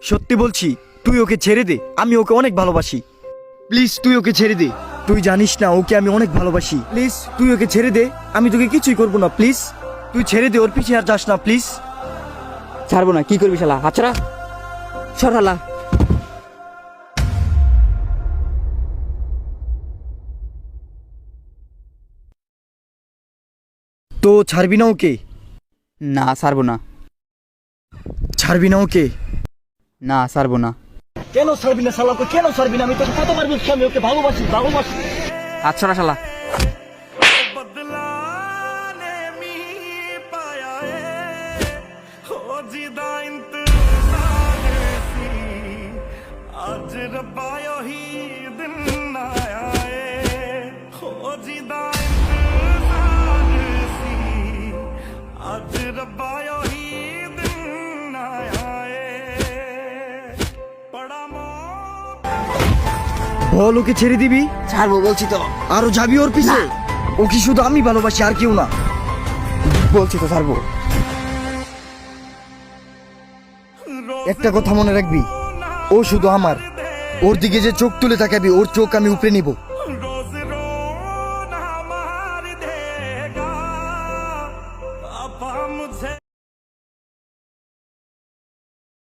সত্যি বলছি, তুই ওকে ছেড়ে দে, আমি ওকে অনেক ভালোবাসি। প্লিজ তুই ওকে ছেড়ে দে। তুই জানিস না ওকে আমি অনেক ভালোবাসি। প্লিজ তুই ওকে ছেড়ে দে, আমি তোকে কিছুই করবো না। প্লিজ তুই ছেড়ে দে, ওর পিছে আর যাস না প্লিজ। ছাড়বো না, কি করবি শালা? হাত ছাড়া, সর শালা। তো ছাড়বি না ওকে? না ছাড়বো না, ছাড়বি না ওকে? না ছাড়বো না। কেন ছাড়বি না শালা? ওকে কেন ছাড়বি না? আমি তোকে কতবার বলছি আমি ওকে ভালোবাসি ভালোবাসি। হাত ছড়া শালা। বল ওকে ছেড়ে দিবি? ছাড়বো বলছি তো, আরো যাবি ওর পিছে? ও কি শুধু আমি ভালোবাসি আর কেউ না? বলছি তো ছাড়বো। একটা কথা মনে রাখবি, ও শুধু আমার। ওর দিকে যে চোখ তুলে তাকাবি, ওর চোখ আমি উপড়ে নিব।